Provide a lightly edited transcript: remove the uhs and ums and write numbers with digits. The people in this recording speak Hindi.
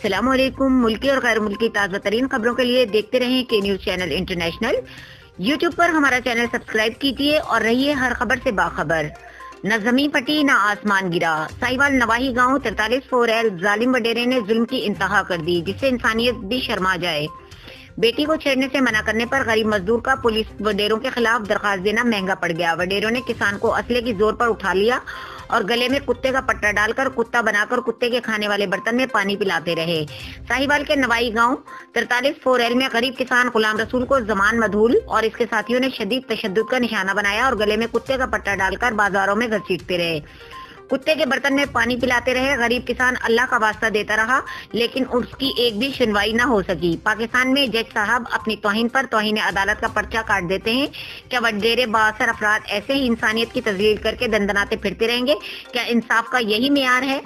अस्सलाम वालेकुम। मुल्की और गैर मुल्की ताज़ा तरीन खबरों के लिए देखते रहें के न्यूज चैनल इंटरनेशनल। यूट्यूब पर हमारा चैनल सब्सक्राइब कीजिए और रहिए हर खबर से बाखबर। न जमीन फटी न आसमान गिरा। साहिवाल नवाही गांव 43 जालिम वडेरे ने जुल्म की इंतहा कर दी, जिससे इंसानियत भी शर्मा जाए। बेटी को छेड़ने से मना करने पर गरीब मजदूर का पुलिस वडेरों के खिलाफ दरखास्त देना महंगा पड़ गया। वडेरों ने किसान को असले की जोर पर उठा लिया और गले में कुत्ते का पट्टा डालकर कुत्ता बनाकर कुत्ते के खाने वाले बर्तन में पानी पिलाते रहे। साहिवाल के नवाई गांव 43 में गरीब किसान गुलाम रसूल को जमान मधूल और इसके साथियों ने शदीद तशद्दुद का निशाना बनाया और गले में कुत्ते का पट्टा डालकर बाजारों में घसीटते रहे, कुत्ते के बर्तन में पानी पिलाते रहे। गरीब किसान अल्लाह का वास्ता देता रहा, लेकिन उसकी एक भी सुनवाई न हो सकी। पाकिस्तान में जज साहब अपनी तौहीन पर तौहीन अदालत का पर्चा काट देते हैं। क्या वडेरे बासर अफराद ऐसे ही इंसानियत की तजलील करके दंदनाते फिरते रहेंगे? क्या इंसाफ का यही मेयार है?